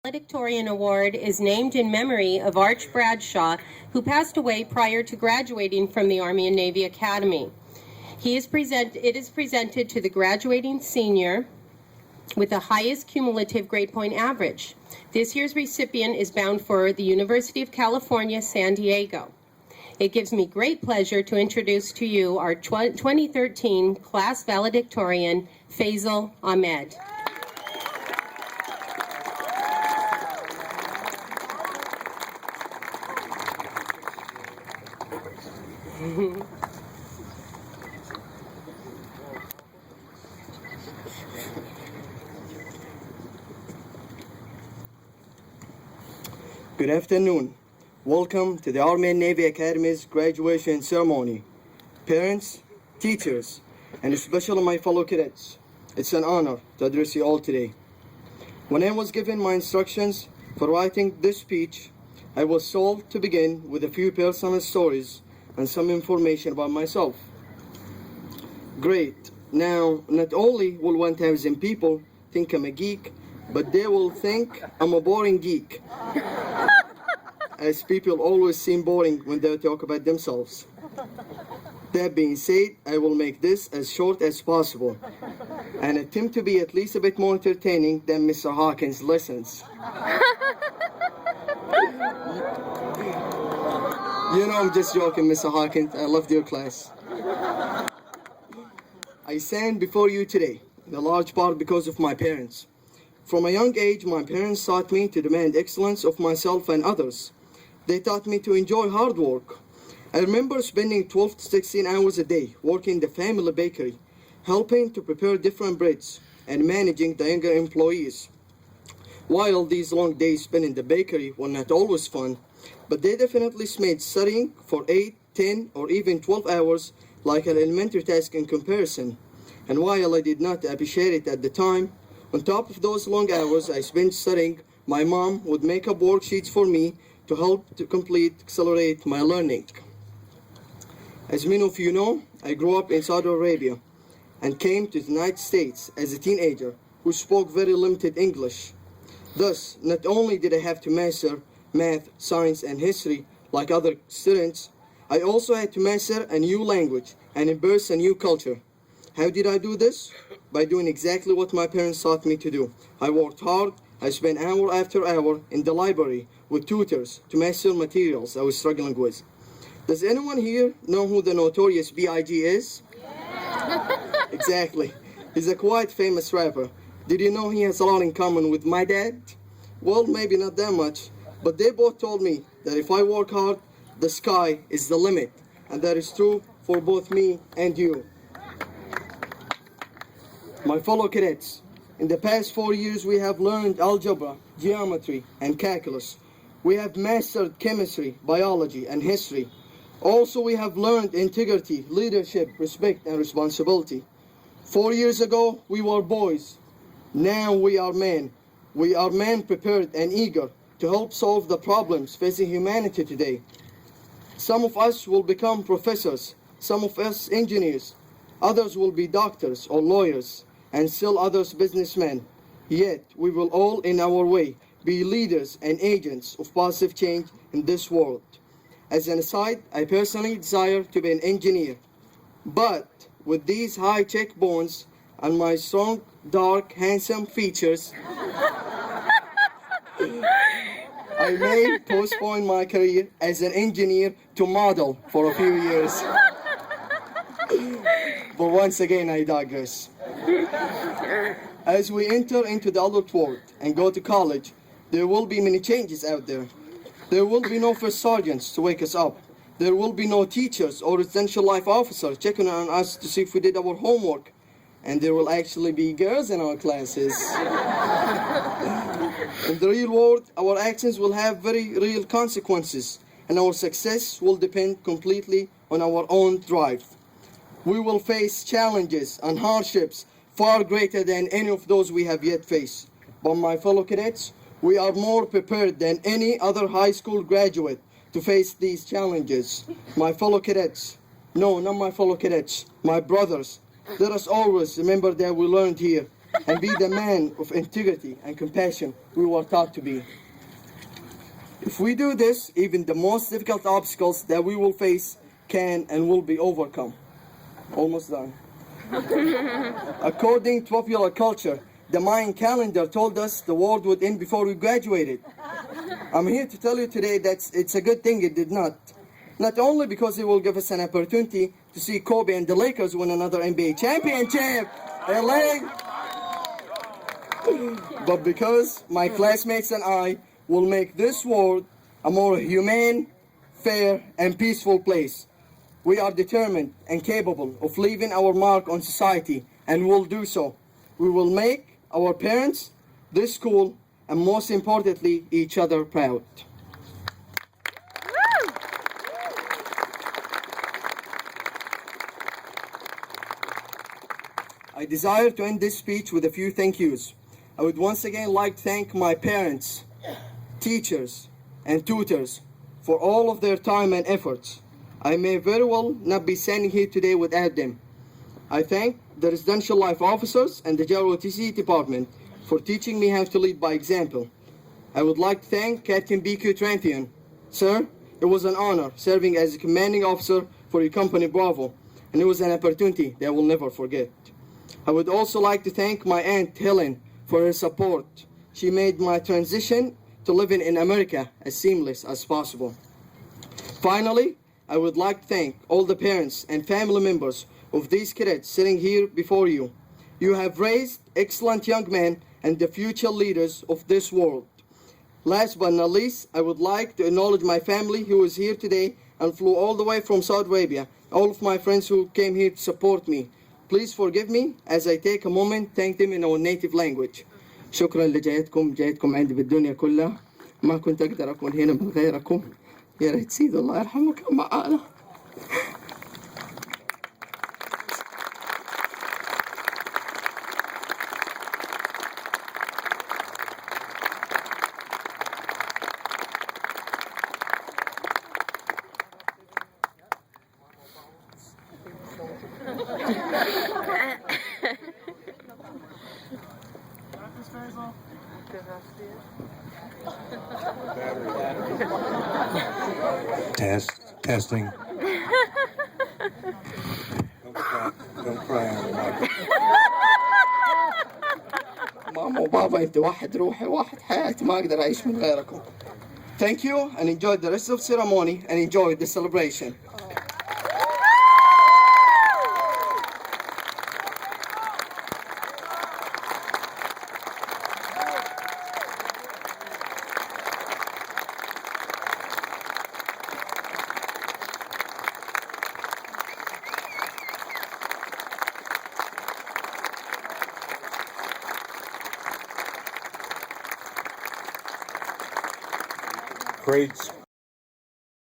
Valedictorian Award is named in memory of Arch Bradshaw, who passed away prior to graduating from the Army and Navy Academy. It is presented to the graduating senior with the highest cumulative grade point average. This year's recipient is bound for the University of California, San Diego. It gives me great pleasure to introduce to you our 2013 class valedictorian, Faisal Ahmed. Good afternoon. Welcome to the Army and Navy Academy's graduation ceremony. Parents, teachers, and especially my fellow cadets, it's an honor to address you all today. When I was given my instructions for writing this speech, I was told to begin with a few personal stories and some information about myself. Great. Now, not only will 1,000 people think I'm a geek, but they will think I'm a boring geek, as people always seem boring when they talk about themselves. That being said, I will make this as short as possible and attempt to be at least a bit more entertaining than Mr. Hawkins' lessons. You know, I'm just joking, Mr. Hawkins. I loved your class. I stand before you today, in a large part because of my parents. From a young age, my parents taught me to demand excellence of myself and others. They taught me to enjoy hard work. I remember spending 12 to 16 hours a day working in the family bakery, helping to prepare different breads and managing the younger employees. While these long days spent in the bakery were not always fun, but they definitely made studying for 8, 10, or even 12 hours like an elementary task in comparison. And while I did not appreciate it at the time, on top of those long hours I spent studying, my mom would make up worksheets for me to help to accelerate my learning. As many of you know, I grew up in Saudi Arabia and came to the United States as a teenager who spoke very limited English. Thus, not only did I have to master math, science, and history like other students, I also had to master a new language and embrace a new culture. How did I do this? By doing exactly what my parents taught me to do. I worked hard. I spent hour after hour in the library with tutors to master materials I was struggling with. Does anyone here know who the notorious B.I.G. is? Yeah. Exactly. He's a quite famous rapper. Did you know he has a lot in common with my dad? Well, maybe not that much, but they both told me that if I work hard, the sky is the limit, and that is true for both me and you. My fellow cadets, in the past 4 years we have learned algebra, geometry, and calculus. We have mastered chemistry, biology, and history. Also, we have learned integrity, leadership, respect, and responsibility. 4 years ago, we were boys. Now we are men. We are men prepared and eager to help solve the problems facing humanity today. Some of us will become professors, some of us engineers, others will be doctors or lawyers, and still others businessmen. Yet, we will all, in our way, be leaders and agents of positive change in this world. As an aside, I personally desire to be an engineer. But with these high cheekbones and my strong, dark, handsome features, I may postpone my career as an engineer to model for a few years. But once again, I digress. As we enter into the adult world and go to college, there will be many changes out there. There will be no first sergeants to wake us up. There will be no teachers or residential life officers checking on us to see if we did our homework. And there will actually be girls in our classes. In the real world, our actions will have very real consequences, and our success will depend completely on our own drive. We will face challenges and hardships far greater than any of those we have yet faced. But my fellow cadets, we are more prepared than any other high school graduate to face these challenges. My fellow cadets, no, not my fellow cadets, my brothers, let us always remember that we learned here. and be the man of integrity and compassion we were taught to be. If we do this, even the most difficult obstacles that we will face can and will be overcome. Almost done. According to popular culture, the Mayan calendar told us the world would end before we graduated. I'm here to tell you today that it's a good thing it did not. Not only because it will give us an opportunity to see Kobe and the Lakers win another NBA championship, LA, but because my classmates and I will make this world a more humane, fair, and peaceful place. We are determined and capable of leaving our mark on society, and will do so. We will make our parents, this school, and most importantly, each other proud. I desire to end this speech with a few thank yous. I would once again like to thank my parents, teachers, and tutors for all of their time and efforts. I may very well not be standing here today without them. I thank the residential life officers and the JROTC department for teaching me how to lead by example. I would like to thank Captain BQ Tranthian. Sir, it was an honor serving as a commanding officer for your company Bravo, and it was an opportunity that I will never forget. I would also like to thank my aunt Helen for her support. She made my transition to living in America as seamless as possible. Finally, I would like to thank all the parents and family members of these cadets sitting here before you. You have raised excellent young men and the future leaders of this world. Last but not least, I would like to acknowledge my family who is here today and flew all the way from Saudi Arabia, all of my friends who came here to support me. Please forgive me as I take a moment to thank them in our native language. شكرا جايتكم عندي بالدنيا كلها. ما كنت أقدر أكون هنا من غيركم. يا ريت سيد الله يرحمه كان معانا. Testing. Don't cry on the ماما وبابا انت واحد روحي واحد حياتي ما اقدر اعيش من غيركم. Thank you and enjoy the rest of the ceremony and enjoy the celebration. Great